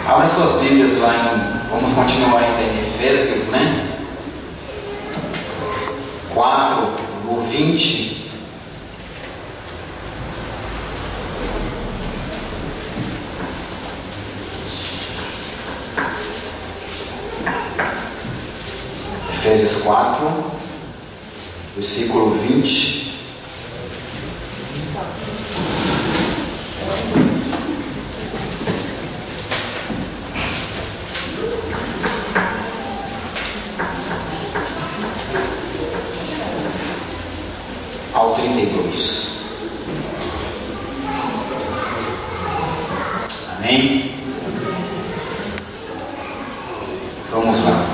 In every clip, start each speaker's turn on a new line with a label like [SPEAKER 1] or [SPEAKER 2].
[SPEAKER 1] Abra suas Bíblias lá vamos continuar ainda em Efésios, né? 4, no 20. Efésios 4, versículo 20. Ao 32. Amém? Vamos lá.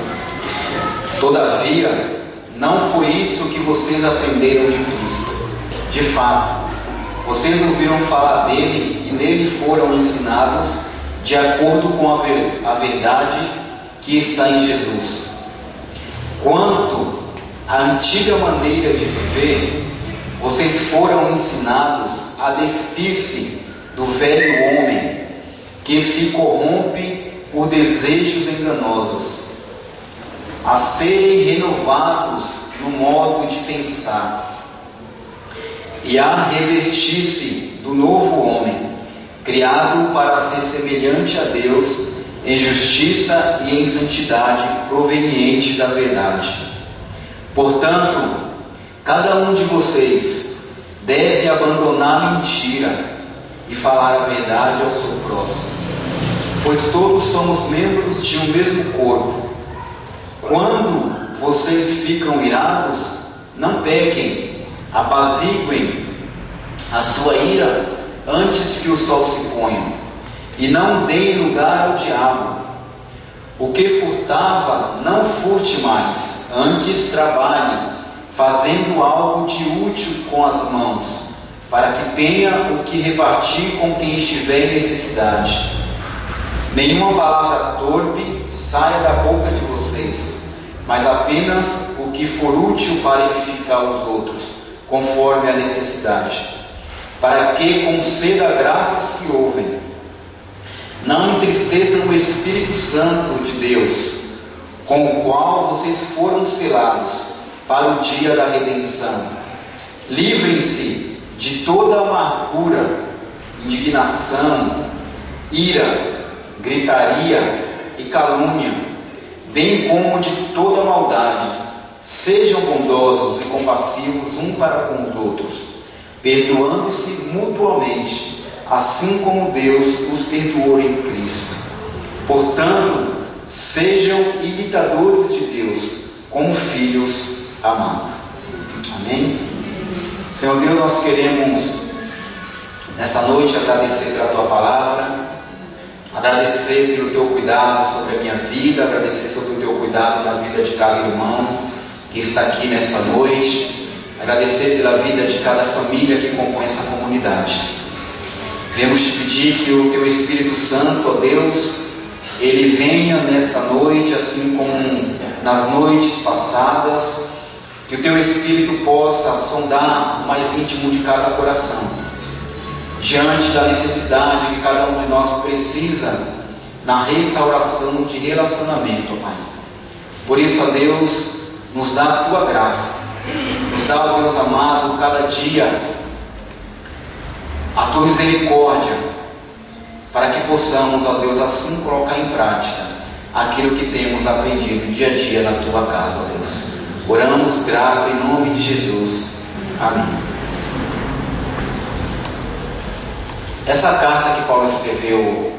[SPEAKER 1] Todavia, não foi isso que vocês aprenderam de Cristo. De fato, vocês ouviram falar dele e nele foram ensinados de acordo com a verdade que está em Jesus. Quanto à antiga maneira de viver, vocês foram ensinados a despir-se do velho homem que se corrompe por desejos enganosos, a serem renovados no modo de pensar e a revestir-se do novo homem, criado para ser semelhante a Deus em justiça e em santidade proveniente da verdade. Portanto, cada um de vocês deve abandonar a mentira e falar a verdade ao seu próximo, pois todos somos membros de um mesmo corpo. Quando vocês ficam irados, não pequem, apaziguem a sua ira antes que o sol se ponha, e não deem lugar ao diabo. O que furtava, não furte mais, antes trabalhe, fazendo algo de útil com as mãos, para que tenha o que repartir com quem estiver em necessidade. Nenhuma palavra torpe saia da boca de vocês, mas apenas o que for útil para edificar os outros, conforme a necessidade, para que conceda graça aos que ouvem. Não entristeçam o Espírito Santo de Deus, com o qual vocês foram selados para o dia da redenção. Livrem-se de toda amargura, indignação, ira, gritaria e calúnia, bem como de toda maldade. Sejam bondosos e compassivos um para com os outros, perdoando-se mutuamente, assim como Deus os perdoou em Cristo. Portanto, sejam imitadores de Deus, como filhos amados. Amém? Senhor Deus, nós queremos nessa noite agradecer pela Tua palavra, agradecer pelo Teu cuidado sobre a minha vida, agradecer sobre o Teu cuidado na vida de cada irmão que está aqui nessa noite, agradecer pela vida de cada família que compõe essa comunidade. Viemos te pedir que o Teu Espírito Santo, ó Deus, ele venha nesta noite, assim como nas noites passadas, que o Teu Espírito possa sondar o mais íntimo de cada coração, diante da necessidade que cada um de nós precisa na restauração de relacionamento, Pai. Por isso, ó Deus, nos dá a Tua graça, nos dá, ó Deus amado, cada dia a Tua misericórdia, para que possamos, ó Deus, assim colocar em prática aquilo que temos aprendido dia a dia na Tua casa, ó Deus. Oramos grato em nome de Jesus. Amém. Essa carta que Paulo escreveu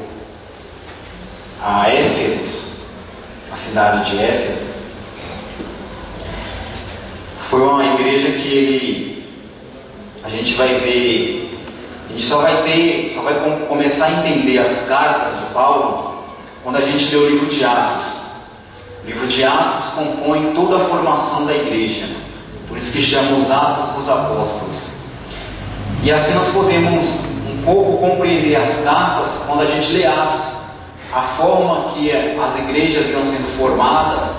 [SPEAKER 1] a Éfeso, a cidade de Éfeso, foi uma igreja que a gente vai ver, a gente só vai começar a entender as cartas de Paulo quando a gente lê o livro de Atos. O livro de Atos compõe toda a formação da igreja, por isso que chama os Atos dos Apóstolos. E assim nós podemos um pouco compreender as cartas quando a gente lê Atos, a forma que as igrejas iam sendo formadas.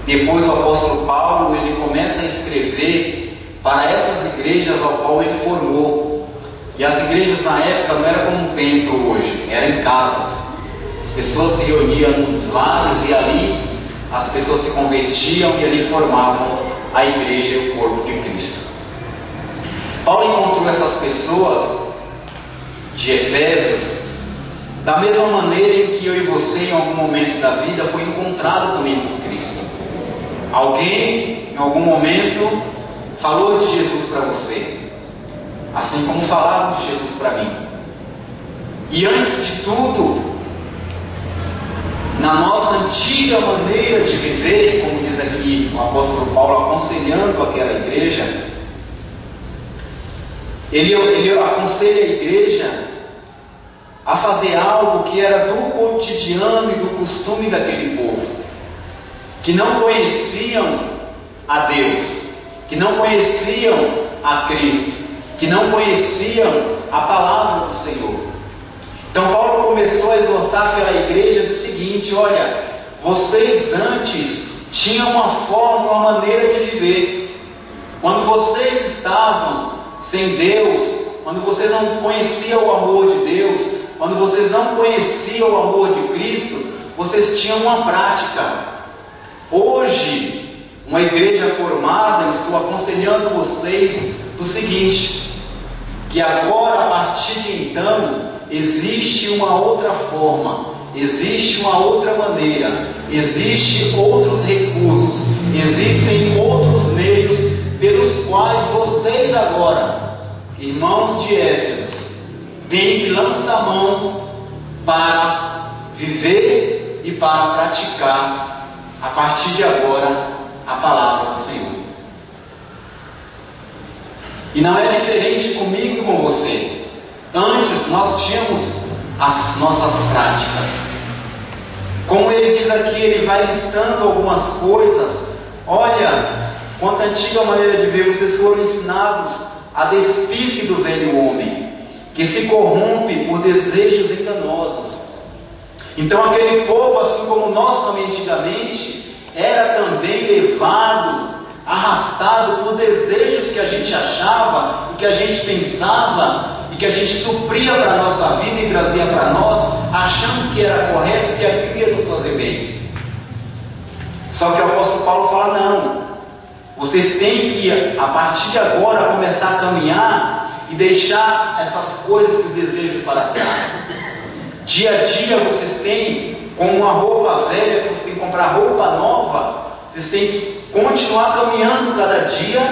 [SPEAKER 1] Depois o apóstolo Paulo, ele começa a escrever para essas igrejas ao qual ele formou. E as igrejas na época não eram como um templo hoje, eram em casas. As pessoas se reuniam nos lares e ali as pessoas se convertiam e ali formavam a igreja e o corpo de Cristo. Paulo encontrou essas pessoas de Efésios da mesma maneira em que eu e você, em algum momento da vida, foi encontrado também por Cristo. Alguém, em algum momento, falou de Jesus para você, assim como falaram de Jesus para mim. E antes de tudo, na nossa antiga maneira de viver, como diz aqui o apóstolo Paulo aconselhando aquela igreja, ele aconselha a igreja a fazer algo que era do cotidiano e do costume daquele povo, que não conheciam a Deus, que não conheciam a Cristo, que não conheciam a palavra do Senhor. Então Paulo começou a exortar aquela igreja do seguinte: olha, vocês antes tinham uma forma, uma maneira de viver. Quando vocês estavam sem Deus, quando vocês não conheciam o amor de Deus, quando vocês não conheciam o amor de Cristo, vocês tinham uma prática. Hoje, uma igreja formada, eu estou aconselhando vocês do seguinte: que agora, a partir de então, existe uma outra forma, existe uma outra maneira, existem outros recursos, existem outros meios pelos quais vocês agora, irmãos de Éfeso, têm que lançar mão para viver e para praticar, a partir de agora, a palavra do Senhor. E não é diferente comigo e com você. Antes nós tínhamos as nossas práticas. Como ele diz aqui, ele vai listando algumas coisas. Olha, quanto à antiga maneira de ver, vocês foram ensinados a despir-se do velho homem, que se corrompe por desejos enganosos. Então aquele povo, assim como nós também antigamente, era também levado, arrastado por desejos que a gente achava, e que a gente pensava, e que a gente supria para a nossa vida e trazia para nós, achando que era correto, que aquilo ia nos fazer bem. Só que o apóstolo Paulo fala: não, vocês têm que, a partir de agora, começar a caminhar e deixar essas coisas, esses desejos para trás. Dia a dia vocês têm, como uma roupa velha, que você tem que comprar roupa nova, vocês têm que continuar caminhando cada dia,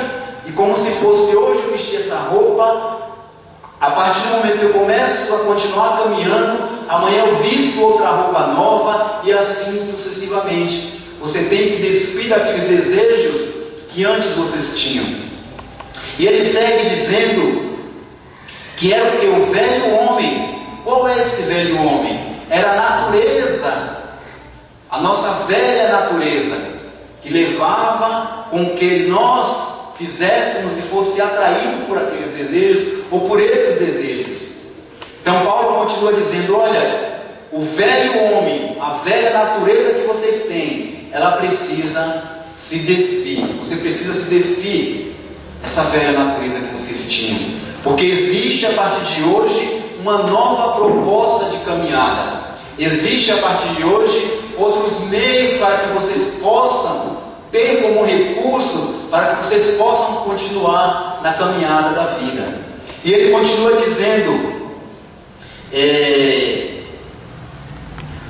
[SPEAKER 1] e como se fosse hoje eu vestir essa roupa, a partir do momento que eu começo a continuar caminhando, amanhã eu visto outra roupa nova, e assim sucessivamente. Você tem que despir daqueles desejos que antes vocês tinham. E ele segue dizendo que era o que? O velho homem. Qual é esse velho homem? Era a natureza, a nossa velha natureza, que levava com que nós fizéssemos e fosse atraído por aqueles desejos, ou por esses desejos. Então Paulo continua dizendo: olha, o velho homem, a velha natureza que vocês têm, ela precisa se despir. Você precisa se despir dessa velha natureza que vocês tinham, porque existe a partir de hoje uma nova proposta de caminhada. Existe a partir de hoje outros meios para que vocês possam ter como recurso, para que vocês possam continuar na caminhada da vida. E ele continua dizendo: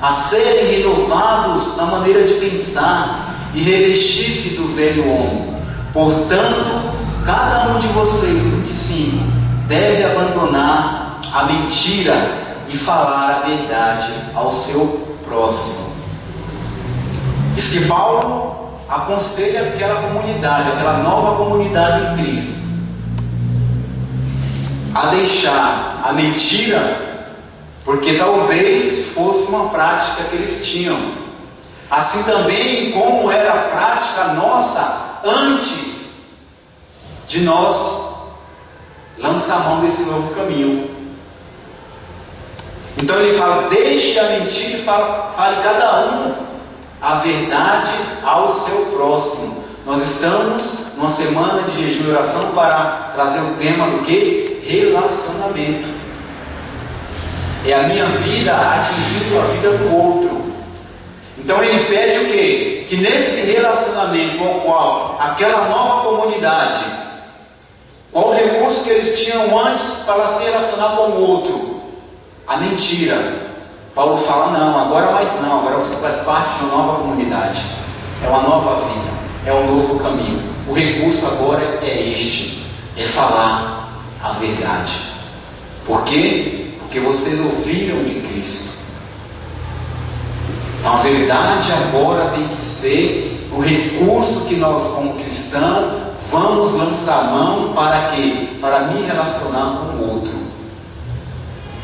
[SPEAKER 1] a serem renovados na maneira de pensar e revestir-se do velho homem. Portanto, cada um de vocês, 25, deve abandonar a mentira e falar a verdade ao seu próximo. Isso que Paulo aconselha aquela comunidade, aquela nova comunidade em Cristo, a deixar a mentira, porque talvez fosse uma prática que eles tinham, assim também como era a prática nossa antes de nós lançar a mão desse novo caminho. Então ele fala: deixe a mentira e fale cada um a verdade ao seu próximo. Nós estamos numa semana de jejum e oração para trazer o tema do que? Relacionamento. É a minha vida atingindo a vida do outro. Então ele pede o quê? Que nesse relacionamento com o qual aquela nova comunidade, qual o recurso que eles tinham antes para se relacionar com o outro? A mentira. Paulo fala, não, agora mais não, agora você faz parte de uma nova comunidade. É uma nova vida, é um novo caminho. O recurso agora é este, é falar a verdade. Por quê? Porque vocês ouviram de Cristo. Então a verdade agora tem que ser o recurso que nós, como cristãos, vamos lançar mão para quê? Para me relacionar com o outro.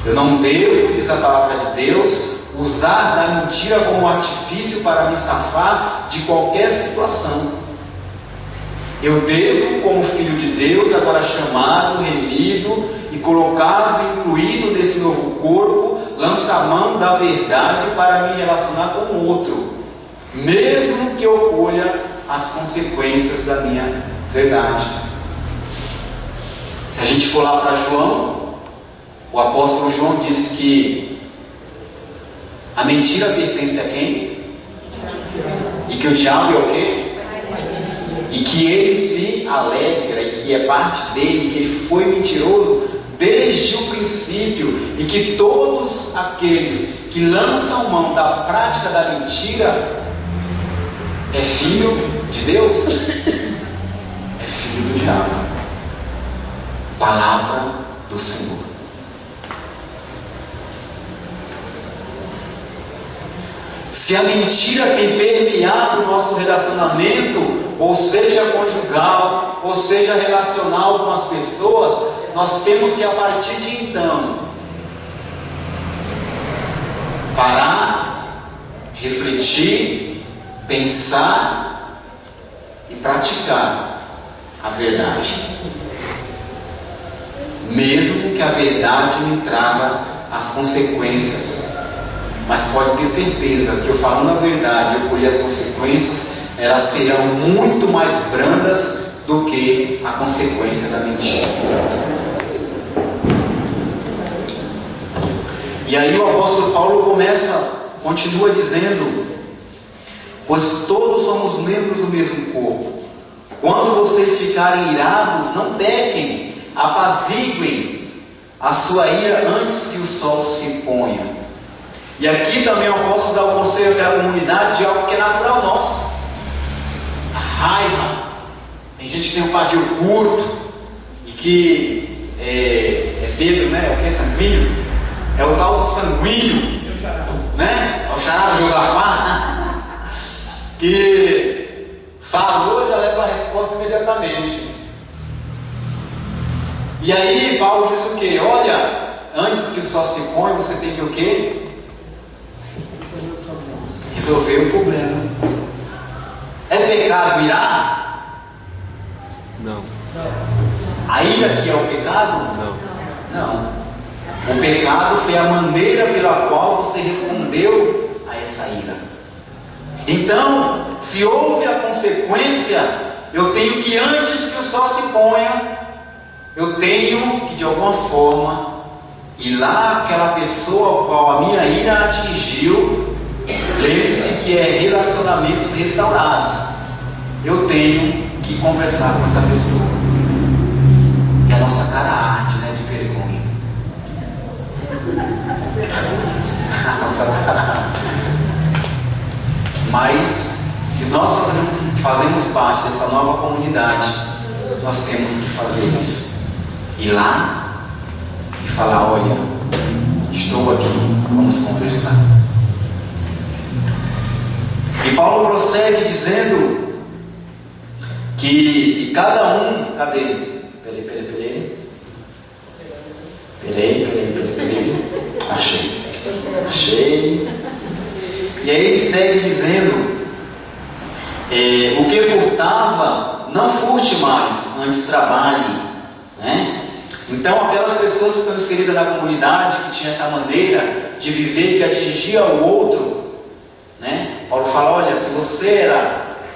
[SPEAKER 1] Eu não devo, diz a palavra de Deus, usar da mentira como artifício para me safar de qualquer situação. Eu devo, como filho de Deus, agora chamado, remido e colocado, incluído nesse novo corpo, lançar mão da verdade para me relacionar com o outro, mesmo que eu colha as consequências da minha verdade. Se a gente for lá para João, o apóstolo João disse que a mentira pertence a quem? E que o diabo é o quê? E que ele se alegra, e que é parte dele, que ele foi mentiroso desde o princípio, e que todos aqueles que lançam mão da prática da mentira é filho de Deus, é filho do diabo. Palavra do Senhor. Se a mentira tem permeado o nosso relacionamento, ou seja conjugal, ou seja relacional com as pessoas, nós temos que a partir de então parar, refletir, pensar e praticar a verdade, mesmo que a verdade me traga as consequências. Mas pode ter certeza que eu falando a verdade, eu colher as consequências, elas serão muito mais brandas do que a consequência da mentira. E aí o apóstolo Paulo continua dizendo: pois todos somos membros do mesmo corpo. Quando vocês ficarem irados, não pequem, apaziguem a sua ira antes que o sol se ponha. E aqui também eu posso dar o conselho àquela comunidade de algo que é natural nosso. A raiva. Tem gente que tem um pavio curto e que é Pedro, né? É o que? Sanguíneo? É o tal do sanguíneo, né? É o chará de Josafá, que falou, já leva a resposta imediatamente. E aí Paulo diz o quê? Olha, antes que o sol se ponha, você tem que o quê? Resolver o problema. É pecado irar?
[SPEAKER 2] Não.
[SPEAKER 1] A ira que é o pecado? Não. O pecado foi a maneira pela qual você respondeu a essa ira. Então, se houve a consequência, eu tenho que, antes que o sol se ponha, eu tenho que de alguma forma ir lá àquela pessoa a qual a minha ira atingiu. Lembre-se que é relacionamentos restaurados. Eu tenho que conversar com essa pessoa. E a nossa cara arde, né, de vergonha. A nossa cara arde. Mas se nós fazemos parte dessa nova comunidade, nós temos que fazer isso. Ir lá e falar: olha, estou aqui, vamos conversar. E Paulo prossegue dizendo que cada um... Cadê? Peraí. Achei. E aí ele segue dizendo: o que furtava, não furte mais, antes trabalhe, né? Então aquelas pessoas que estão inseridas na comunidade, que tinha essa maneira de viver, que atingia o outro, né? Paulo fala: olha, se você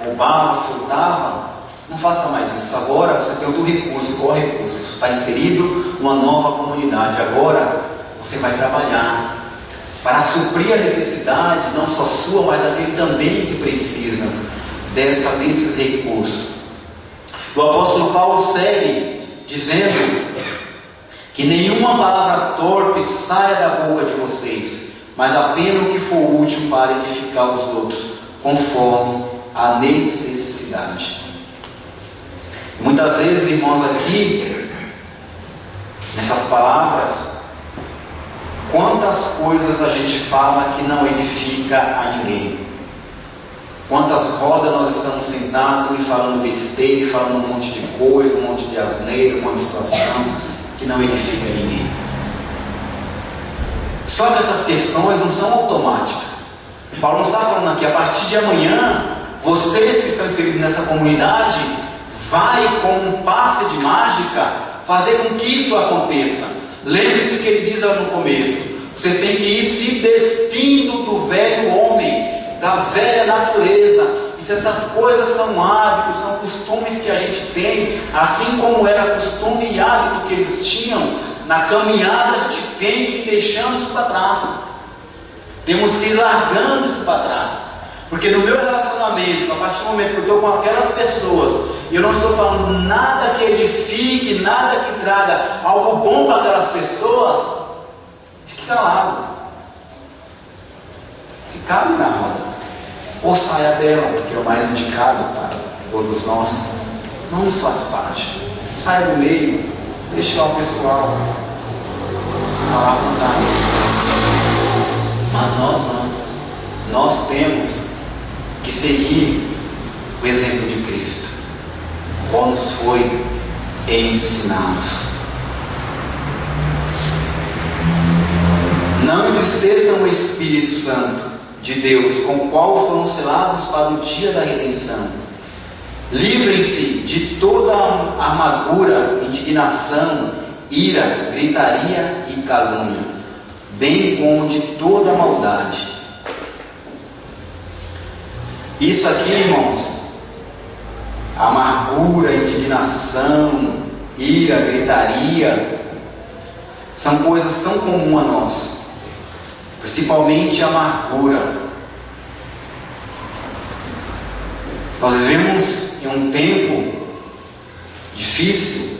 [SPEAKER 1] roubava, furtava, não faça mais isso. Agora você tem outro recurso. Qual recurso? Você está inserido numa nova comunidade. Agora você vai trabalhar para suprir a necessidade, não só sua, mas daquele também que precisa desses recursos. O apóstolo Paulo segue dizendo que nenhuma palavra torpe saia da boca de vocês, mas apenas o que for útil para edificar os outros, conforme a necessidade. Muitas vezes, irmãos, aqui, nessas palavras, quantas coisas a gente fala que não edifica a ninguém. Quantas rodas nós estamos sentados e falando besteira, e falando um monte de coisa, um monte de asneira, um monte de situação que não edifica ninguém. Só que essas questões não são automáticas. Paulo não está falando aqui, a partir de amanhã, vocês que estão inscritos nessa comunidade, vai com um passe de mágica fazer com que isso aconteça. Lembre-se que ele diz lá no começo, vocês têm que ir se despindo do velho homem, da velha natureza. E se essas coisas são hábitos, são costumes que a gente tem, assim como era costume e hábito que eles tinham na caminhada de quem que deixamos para trás. Temos que ir largando isso para trás. Porque no meu relacionamento, a partir do momento que eu estou com aquelas pessoas, e eu não estou falando nada que edifique, nada que traga algo bom para aquelas pessoas, fique calado. Se cale na roda. Ou saia dela, que é o mais indicado para todos nós. Não nos faz parte. Saia do meio, deixe lá o pessoal falar à vontade. Mas nós não. Nós temos que seguir o exemplo de Cristo, qual nos foi ensinado. Não entristeçam o Espírito Santo de Deus, com o qual foram selados para o dia da redenção. Livrem-se de toda amargura, indignação, ira, gritaria e calúnia, bem como de toda maldade. Isso aqui, irmãos, amargura, indignação, ira, gritaria, são coisas tão comuns a nós, principalmente a amargura. Nós vivemos em um tempo difícil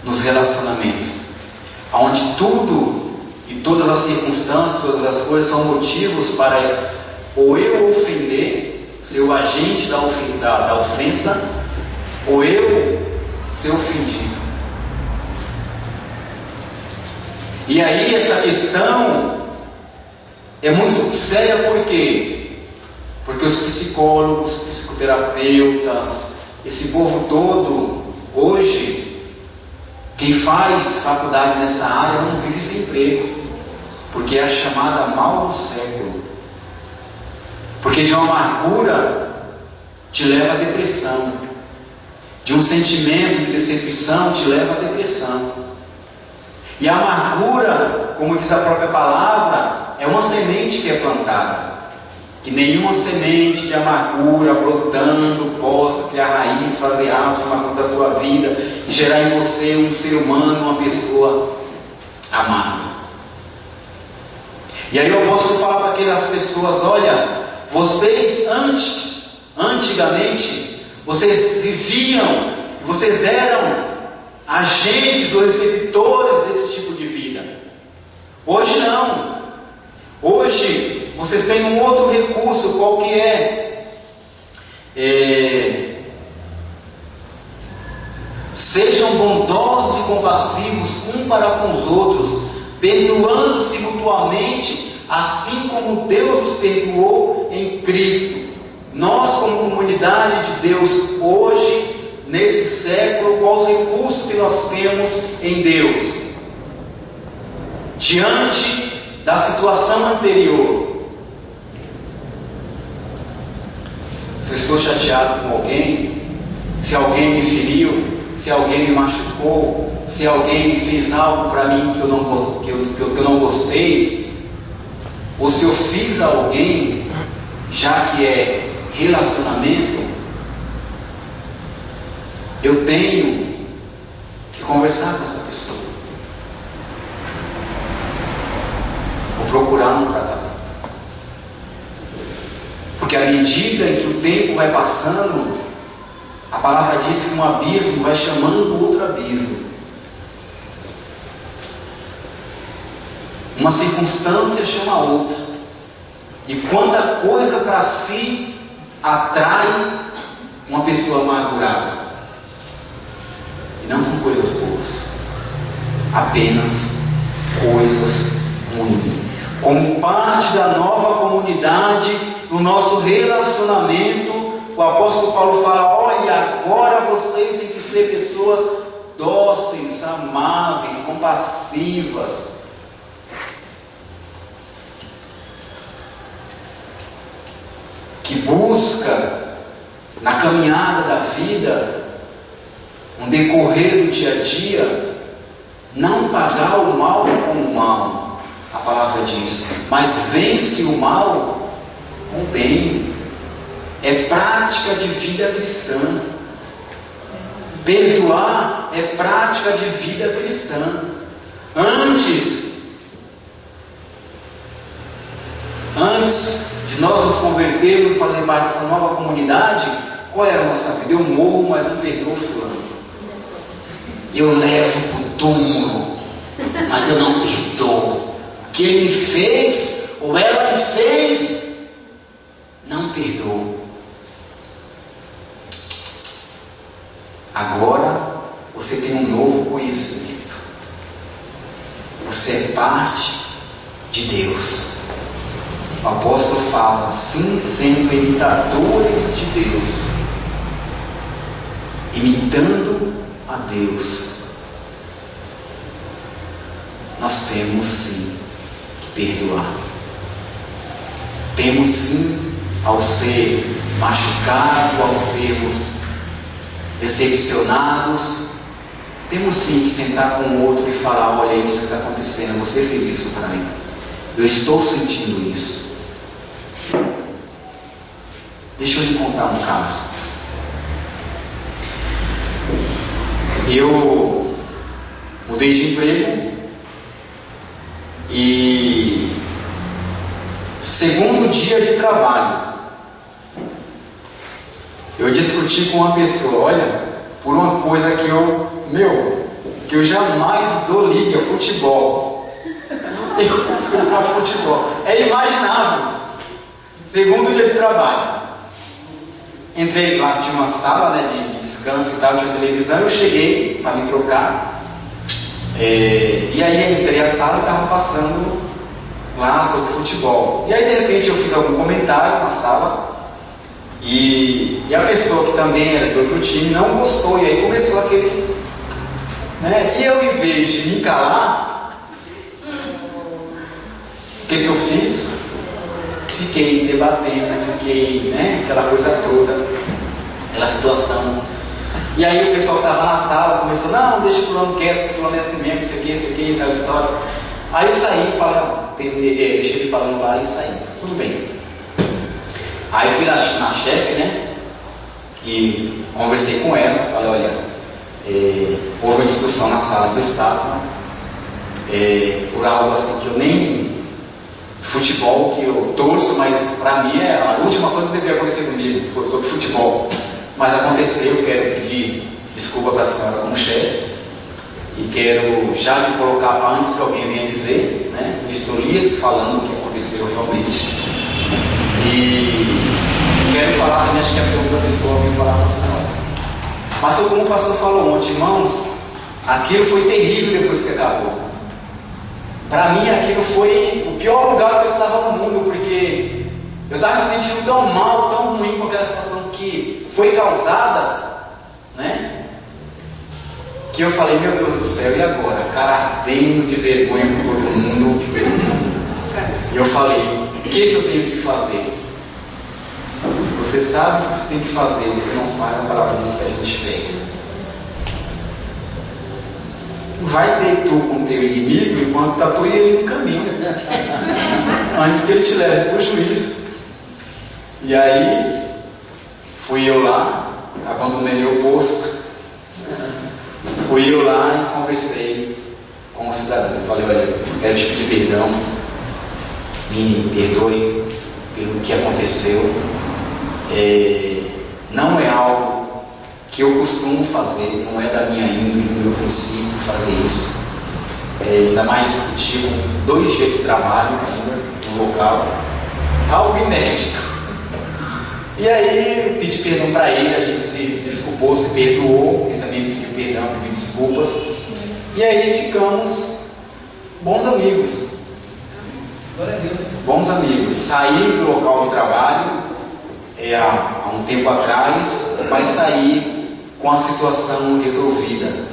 [SPEAKER 1] nos relacionamentos, onde tudo e todas as circunstâncias, todas as coisas são motivos para ou eu ofender, ser o agente da ofensa, ou eu ser ofendido. E aí essa questão é muito séria, por quê? Porque os psicólogos, psicoterapeutas, esse povo todo, hoje, quem faz faculdade nessa área não vive sem emprego, porque é a chamada mal do século. Porque de uma amargura te leva à depressão, de um sentimento de decepção te leva à depressão. E a amargura, como diz a própria palavra, é uma semente que é plantada, que nenhuma semente de amargura brotando possa criar raiz, fazer algo, tomar conta da sua vida e gerar em você um ser humano, uma pessoa amarga. E aí eu posso falar para aquelas pessoas: olha, vocês antigamente, vocês viviam, vocês eram agentes ou receptores desse tipo de vida. Hoje não. Hoje vocês têm um outro recurso, qual que é? Sejam bondosos e compassivos um para com os outros, perdoando-se mutuamente, assim como Deus nos perdoou em Cristo. Nós, como comunidade de Deus, hoje, nesse século, qual os recursos que nós temos em Deus? Diante da situação anterior, se eu estou chateado com alguém, se alguém me feriu, se alguém me machucou, se alguém fez algo para mim que eu não gostei, ou se eu fiz a alguém, já que é relacionamento, eu tenho que conversar com essa pessoa. procurar um tratamento. Porque à medida em que o tempo vai passando, a palavra diz que um abismo vai chamando outro abismo. Uma circunstância chama outra. E quanta coisa para si atrai uma pessoa amargurada. E não são coisas boas, apenas coisas ruins. Como parte da nova comunidade, no nosso relacionamento, o apóstolo Paulo fala: olha, agora vocês têm que ser pessoas dóceis, amáveis, compassivas, que busca na caminhada da vida, no decorrer do dia a dia, não pagar o mal com o mal, a palavra diz, mas vence o mal com o bem. É prática de vida cristã. Perdoar é prática de vida cristã. Antes de nós nos convertermos e fazer parte dessa nova comunidade, qual era a nossa vida? Eu morro, mas não perdoo fulano. Eu levo para o túmulo, mas eu não perdoo. O que ele me fez, ou ela me fez, não perdoo. Agora você tem um novo conhecimento. Você é parte de Deus. O apóstolo fala, sim, sendo imitadores de Deus, imitando a Deus, nós temos sim que perdoar. Temos sim, ao ser machucado, ao sermos decepcionados, temos sim que sentar com o outro e falar: olha, isso que está acontecendo, você fez isso para mim, eu estou sentindo isso. Deixa eu lhe contar um caso. Eu mudei de emprego e segundo dia de trabalho eu discuti com uma pessoa, olha, por uma coisa que eu jamais dou liga, futebol. Eu discuti com futebol. É imaginável. Segundo dia de trabalho. Entrei lá, tinha uma sala, né, de descanso e tal, tinha televisão, eu cheguei para me trocar. E aí entrei na sala e estava passando lá sobre futebol. E aí de repente eu fiz algum comentário na sala. E a pessoa que também era de outro time não gostou, e aí começou aquele, né? E eu, em vez de me calar, o que eu fiz? Fiquei debatendo, né? Aquela coisa toda, aquela situação. E aí o pessoal que estava na sala começou: não, deixa o fulano quieto, o fulano é assim mesmo, isso aqui, tal história. Aí eu saí e falei: deixei ele falando lá e saí, tudo bem. Aí fui na chefe, né, e conversei com ela, falei: olha, houve uma discussão na sala que eu estava, por algo assim que eu nem, futebol que eu torço, mas para mim é a última coisa que deveria acontecer comigo, foi sobre futebol, mas aconteceu. Eu quero pedir desculpa para a senhora como chefe, e quero já lhe colocar antes que alguém venha dizer, né, eu estou lhe falando o que aconteceu realmente. E quero falar também, acho que a outra pessoa veio falar com a senhora. Mas como o pastor falou ontem, irmãos, aquilo foi terrível depois que acabou. Para mim aquilo foi o pior lugar que eu estava no mundo, porque eu estava me sentindo tão mal, tão ruim com aquela situação que foi causada, né? Que eu falei: meu Deus do céu, e agora? Cara ardendo de vergonha com todo mundo. E eu falei: o que eu tenho que fazer? Se você sabe o que você tem que fazer, você não faz, a palavra diz que a gente pega. Vai ter tu com teu inimigo enquanto está tu e ele no caminho, antes que ele te leve para o juízo. E aí fui eu lá, abandonei meu posto, fui eu lá e conversei com o cidadão. Eu falei: olha, quero te pedir perdão, me perdoe pelo que aconteceu. Não é algo que eu costumo fazer, não é da minha índole, do meu princípio fazer isso. Ainda mais discutir com 2 dias de trabalho ainda no local, algo inédito. E aí eu pedi perdão para ele, a gente se desculpou, se perdoou, ele também pediu perdão, pediu desculpas. E aí ficamos bons amigos. Bons amigos. Saí do local de trabalho há um tempo atrás, mas saí com a situação resolvida.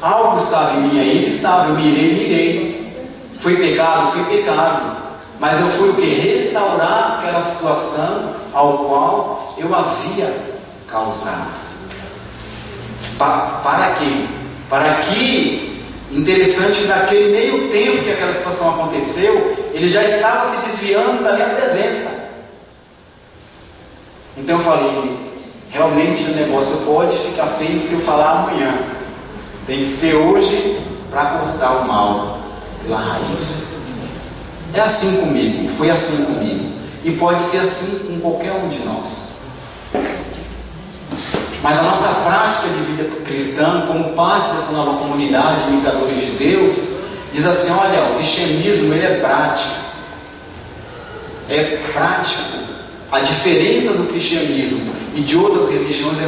[SPEAKER 1] Algo estava em mim ainda, estava, eu mirei. Foi pecado? Foi pecado. Mas eu fui o que? Restaurar aquela situação ao qual eu havia causado. Para quê? Para que, interessante que naquele meio tempo que aquela situação aconteceu, ele já estava se desviando da minha presença. Então eu falei, realmente o negócio pode ficar feio se eu falar amanhã. Tem que ser hoje para cortar o mal pela raiz. É assim comigo, foi assim comigo. E pode ser assim com qualquer um de nós. Mas a nossa prática de vida cristã, como parte dessa nova comunidade, imitadores de Deus, diz assim, olha, o cristianismo ele é prático. É prático. A diferença do cristianismo e de outras religiões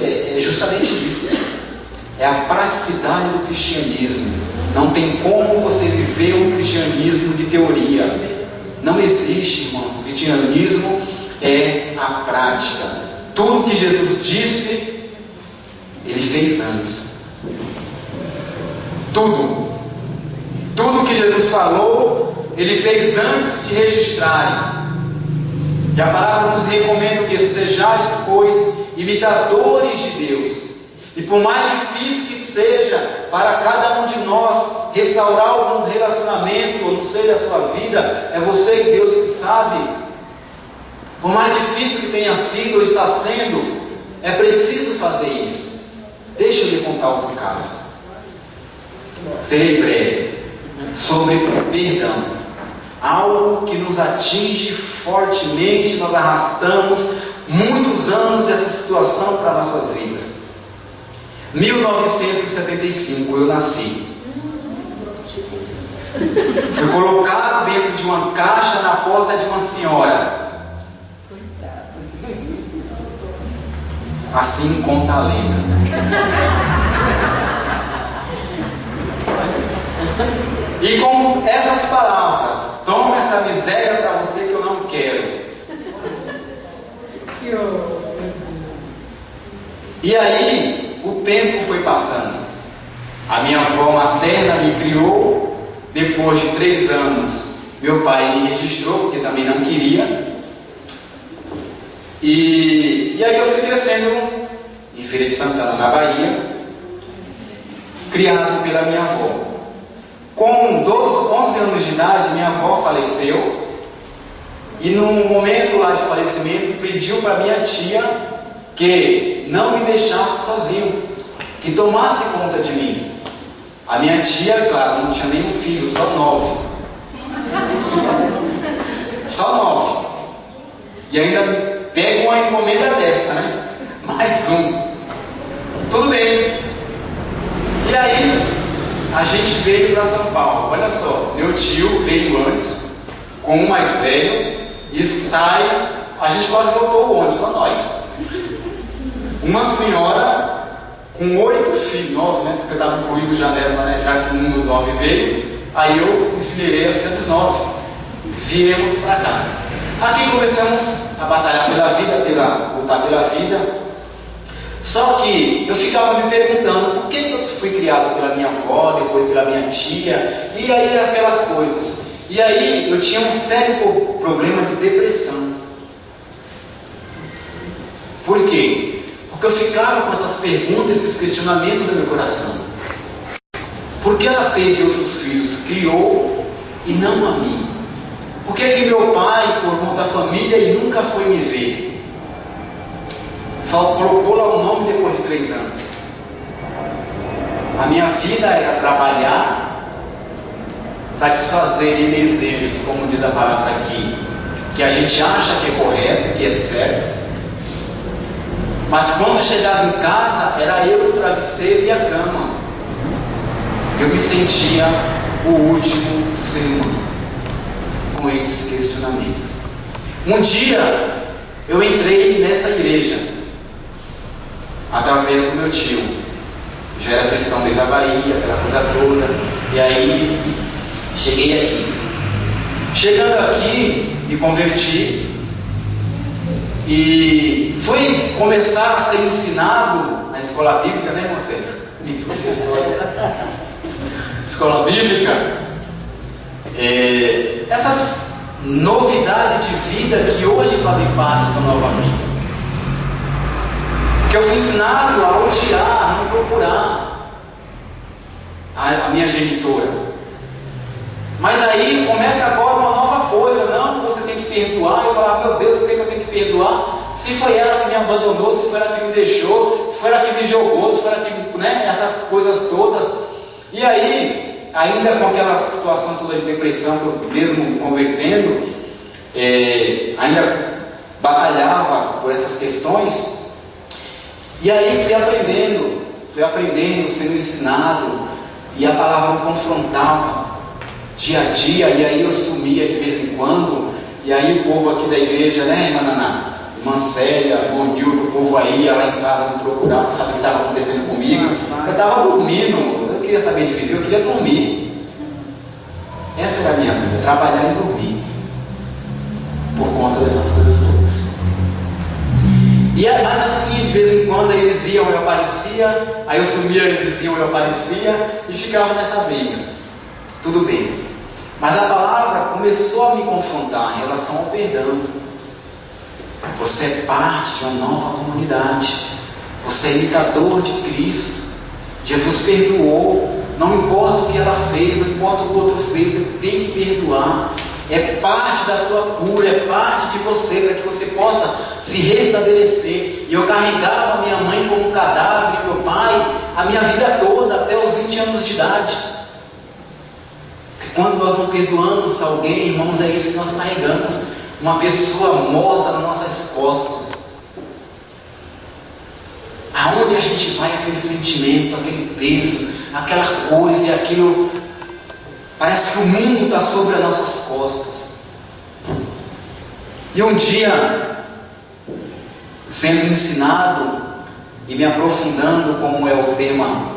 [SPEAKER 1] é justamente isso. É a praticidade do cristianismo. Não tem como você viver um cristianismo de teoria. Não existe, irmãos. O cristianismo é a prática. Tudo que Jesus disse, Ele fez antes. Tudo que Jesus falou, Ele fez antes de registrar. E a palavra nos recomenda que sejais, pois, imitadores de Deus. E por mais difícil que seja para cada um de nós restaurar algum relacionamento, ou não sei, a sua vida, é você e Deus que sabe. Por mais difícil que tenha sido ou está sendo, é preciso fazer isso. Deixa eu lhe contar outro caso. Serei breve. Sobre perdão. Algo que nos atinge fortemente, nós arrastamos muitos anos essa situação para nossas vidas. 1975 eu nasci. Fui colocado dentro de uma caixa na porta de uma senhora. Assim conta a lenda. E com essas palavras, toma essa miséria para você que eu não quero. E aí, o tempo foi passando. A minha avó materna me criou. Depois de 3 anos, meu pai me registrou, porque também não queria. E aí eu fui crescendo em Feira de Santana, na Bahia, criado pela minha avó. Com 11 anos de idade, minha avó faleceu. E num momento lá de falecimento, pediu para minha tia que não me deixasse sozinho, que tomasse conta de mim. A minha tia, claro, não tinha nenhum filho, só 9. Só 9. E ainda pega uma encomenda dessa, né? Mais um. Tudo bem. E aí, a gente veio para São Paulo. Olha só, meu tio veio antes, com o mais velho, e sai. A gente quase botou o ônibus, só nós. Uma senhora com 8 filhos, 9, né? Porque eu estava incluído já nessa, né? Já que um dos 9 veio, aí eu enfileirei a filha dos 9. Viemos para cá. Aqui começamos a batalhar pela vida, lutar pela vida. Só que eu ficava me perguntando por que eu fui criado pela minha avó, depois pela minha tia, e aí aquelas coisas. E aí eu tinha um sério problema de depressão. Por quê? Porque eu ficava com essas perguntas, esses questionamentos no meu coração. Por que ela teve outros filhos, criou e não a mim? Por que meu pai formou da família e nunca foi me ver? Só colocou lá o nome depois de 3 anos. A minha vida era trabalhar satisfazerem desejos, como diz a palavra aqui, que a gente acha que é correto, que é certo. Mas quando chegava em casa, era eu o travesseiro e a cama. Eu me sentia o último ser humano com esses questionamentos. Um dia eu entrei nessa igreja através do meu tio. Já era cristão desde a Bahia, aquela coisa toda. E aí cheguei aqui. Chegando aqui, me converti. E foi começar a ser ensinado na escola bíblica, né, você? Professor. Escola bíblica. Essas novidades de vida que hoje fazem parte da nova vida. Que eu fui ensinado a odiar, a não procurar a minha genitora. Mas aí começa agora uma nova coisa. Não, você tem que perdoar. Eu falava, meu Deus, por que eu tenho que perdoar? Se foi ela que me abandonou, se foi ela que me deixou, se foi ela que me jogou, se foi ela que me... né? Essas coisas todas. E aí, ainda com aquela situação toda de depressão, que eu mesmo me convertendo, ainda batalhava por essas questões. E aí fui aprendendo, sendo ensinado, e a palavra me confrontava dia a dia, e aí eu sumia de vez em quando, e aí o povo aqui da igreja, né, irmã Naná, irmã Célia, irmão Nilton, o povo aí ia lá em casa me procurar, sabe o que estava acontecendo comigo. Eu estava dormindo, eu não queria saber de viver, eu queria dormir. Essa era a minha vida, trabalhar e dormir, por conta dessas coisas todas. Mas assim, de vez em quando eles iam, eu aparecia, aí eu sumia, eles iam, eu aparecia, e ficava nessa briga. Tudo bem. Mas a palavra começou a me confrontar em relação ao perdão. Você é parte de uma nova comunidade. Você é imitador de Cristo. Jesus perdoou. Não importa o que ela fez, não importa o que o outro fez, você tem que perdoar. É parte da sua cura, é parte de você, para que você possa se restabelecer. E eu carregava a minha mãe como um cadáver e meu pai a minha vida toda, até os 20 anos de idade. Porque quando nós não perdoamos alguém, irmãos, é isso que nós carregamos, uma pessoa morta nas nossas costas. Aonde a gente vai, aquele sentimento, aquele peso, aquela coisa e aquilo, parece que o mundo está sobre as nossas costas. E um dia, sendo ensinado e me aprofundando como é o tema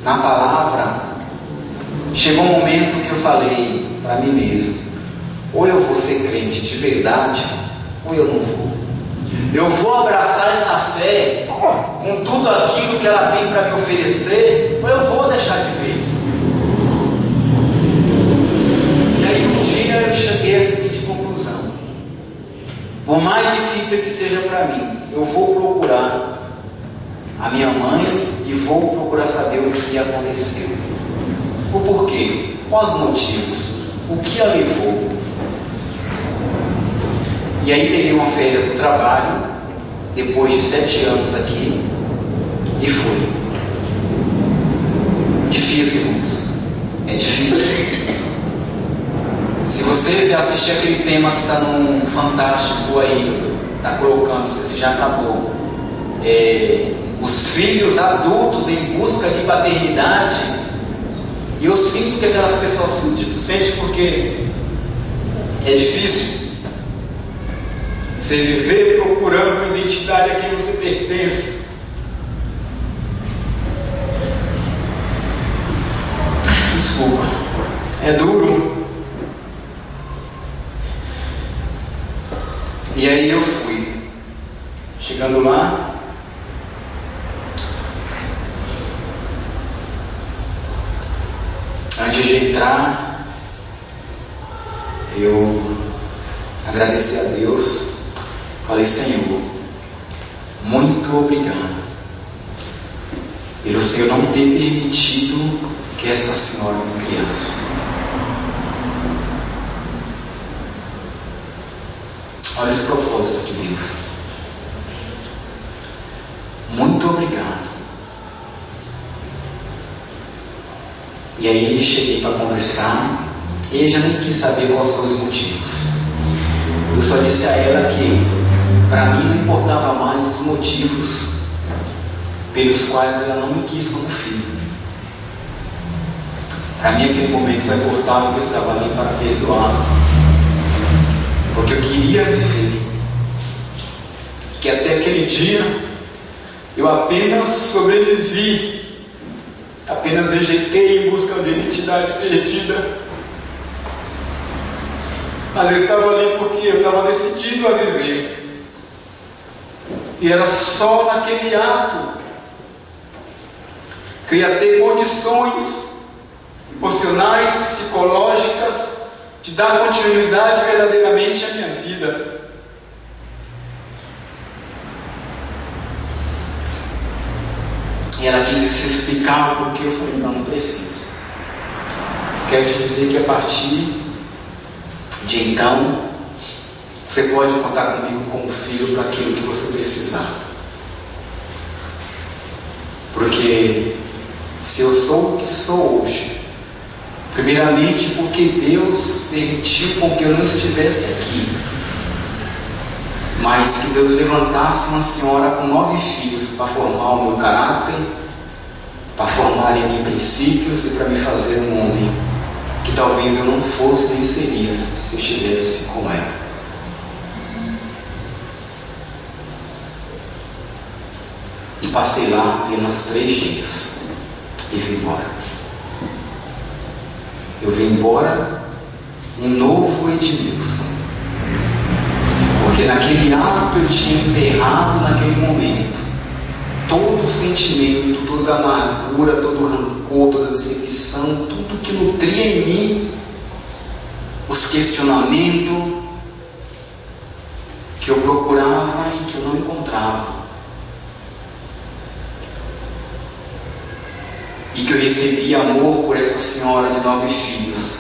[SPEAKER 1] na palavra, chegou um momento que eu falei para mim mesmo: ou eu vou ser crente de verdade, ou eu não vou. Eu vou abraçar essa fé com tudo aquilo que ela tem para me oferecer, ou eu vou deixar de vez. E aí um dia eu cheguei à seguinte conclusão: por mais difícil que seja para mim, eu vou procurar a minha mãe e vou procurar saber o que aconteceu. O porquê? Quais os motivos? O que a levou? E aí peguei uma férias do trabalho, depois de 7 anos aqui, e fui. Difícil, irmãos. É difícil. Se você assistir aquele tema que está num Fantástico aí, está colocando, não sei se já acabou, os filhos adultos em busca de paternidade, e eu sinto que aquelas pessoas sentem porque é difícil. Você viver procurando uma identidade a quem você pertence. Desculpa, é duro. E aí eu fui. Chegando lá, antes de entrar, eu agradeci a Deus. Falei: Senhor, muito obrigado pelo Senhor não ter permitido que esta senhora me criasse. Olha esse propósito de Deus. Muito obrigado. E aí cheguei para conversar. E ele já nem quis saber quais são os motivos. Eu só disse a ela que para mim não importava mais os motivos pelos quais ela não me quis como filho. Para mim aquele momento só importava que eu estava ali para perdoar, porque eu queria viver. Que até aquele dia eu apenas sobrevivi, apenas rejeitei em busca de identidade perdida. Mas eu estava ali porque eu estava decidido a viver. E era só naquele ato que eu ia ter condições emocionais, psicológicas, de dar continuidade verdadeiramente à minha vida. E ela quis se explicar o porquê. Eu falei, não precisa. Quero te dizer que a partir de então, você pode contar comigo como filho para aquilo que você precisar. Porque se eu sou o que sou hoje, primeiramente porque Deus permitiu com que eu não estivesse aqui, mas que Deus levantasse uma senhora com 9 filhos para formar o meu caráter, para formar em mim princípios e para me fazer um homem que talvez eu não fosse nem seria se eu estivesse com ela. E passei lá apenas 3 dias e vim embora. Eu vim embora um novo Edmilson, porque naquele ato eu tinha enterrado naquele momento todo o sentimento, toda a amargura, todo o rancor, toda a decepção, tudo que nutria em mim os questionamentos que eu procurava e que eu não encontrava, e que eu recebi amor por essa senhora de 9 filhos,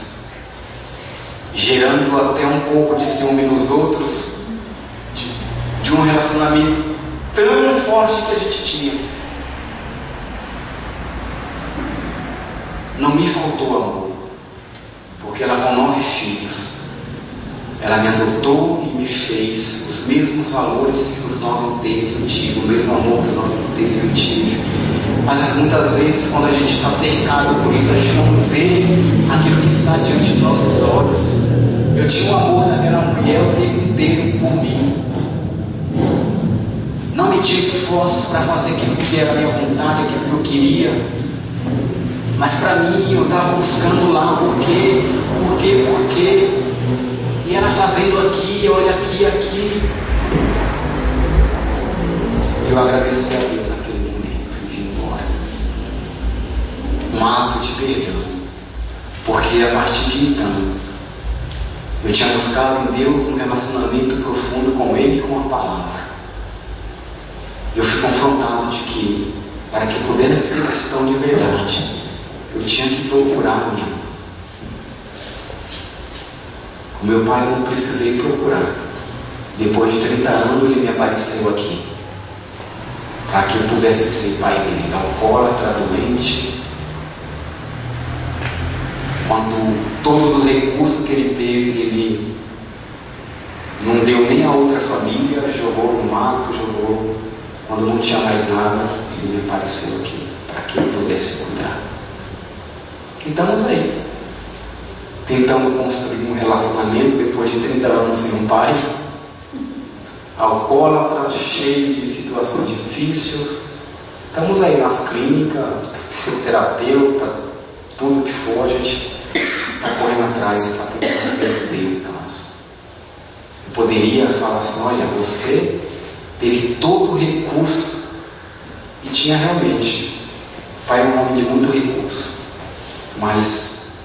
[SPEAKER 1] gerando até um pouco de ciúme nos outros, de um relacionamento tão forte que a gente tinha. Não me faltou amor, porque ela com 9 filhos, ela me adotou e me fez os mesmos valores que os 9 teve eu tive, o mesmo amor que os 9 teve eu tive. Mas muitas vezes, quando a gente está cercado por isso, a gente não vê aquilo que está diante de nossos olhos. Eu tinha o amor daquela mulher o tempo inteiro por mim. Não medi esforços para fazer aquilo que era a minha vontade, aquilo que eu queria. Mas para mim, eu estava buscando lá por quê. E ela fazendo aqui, olha aqui, aqui. Eu agradeci a Deus naquele momento e vim embora. Um ato de perdão. Porque a partir de então, eu tinha buscado em Deus um relacionamento profundo com Ele e com a palavra. Eu fui confrontado de que, para que pudesse ser cristão de verdade, eu tinha que procurar a minha mãe. O meu pai eu não precisei procurar. Depois de 30 anos ele me apareceu aqui, para que eu pudesse ser pai dele, alcoólatra, doente. Quando todos os recursos que ele teve, ele não deu nem a outra família, jogou no mato, jogou. Quando não tinha mais nada, ele me apareceu aqui, para que eu pudesse cuidar. E estamos aí, tentando construir um relacionamento depois de 30 anos sem um pai, alcoólatra, cheio de situações difíceis. Estamos aí nas clínicas, fisioterapeuta, tudo que for, a gente está correndo atrás para tentar perder o caso. Eu poderia falar assim, olha, você teve todo o recurso, e tinha realmente, o pai é um homem de muito recurso, mas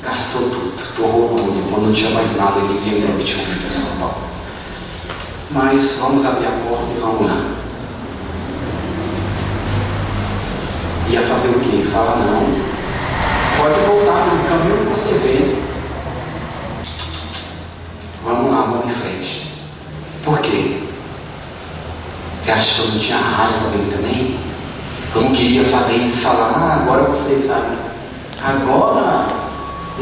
[SPEAKER 1] gastou tudo, torrou tudo. Quando não tinha mais nada, ele lembrou que tinha um filho em São Paulo. Mas vamos abrir a porta e vamos lá. Ia fazer o quê? Fala, não, pode voltar no caminho que você veio. Vamos lá, vamos em frente. Por quê? Você acha que eu não tinha raiva dele também? Eu não queria fazer isso e falar, agora vocês sabem. Agora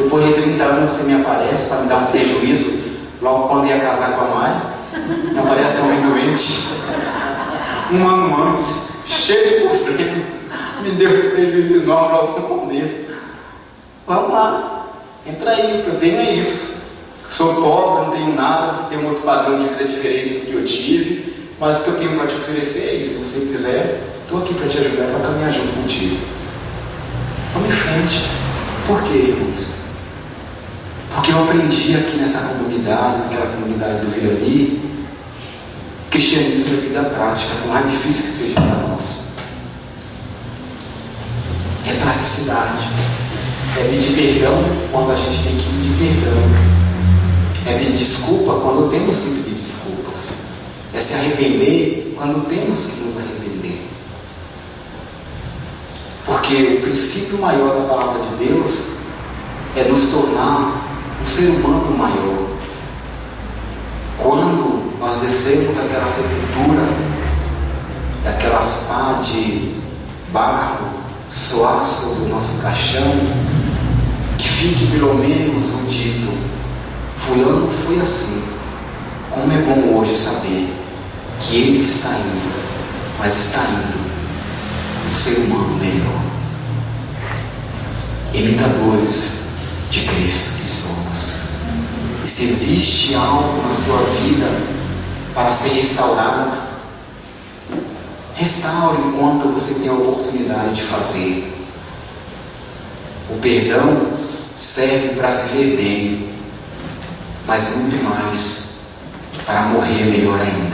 [SPEAKER 1] Depois de 30 anos você me aparece para me dar um prejuízo, logo quando ia casar com a Mari. Me aparece um homem doente. Um ano antes, cheio de problema, me deu um prejuízo enorme logo no começo. Vamos lá, entra aí, o que eu tenho é isso. Sou pobre, não tenho nada, você tem um outro padrão de vida diferente do que eu tive, mas o que eu tenho para te oferecer é isso. Se você quiser, estou aqui para te ajudar, para caminhar junto contigo. Vamos em frente. Por quê, irmãos? Porque eu aprendi aqui nessa comunidade, naquela comunidade do Vilani, cristianismo é vida prática, por mais difícil que seja para nós. É praticidade. É pedir perdão quando a gente tem que pedir perdão. É pedir desculpa quando temos que pedir desculpas. É se arrepender quando temos que nos arrepender. Porque o princípio maior da palavra de Deus é nos tornar um ser humano maior. Quando nós descemos aquela sepultura, daquelas pá de barro soar sobre o nosso caixão, que fique pelo menos o dito: fulano foi assim. Como é bom hoje saber que ele está indo, mas está indo um ser humano melhor. Imitadores de Cristo que somos. E se existe algo na sua vida para ser restaurado, restaure enquanto você tem a oportunidade de fazer. O perdão serve para viver bem, mas muito mais para morrer melhor ainda.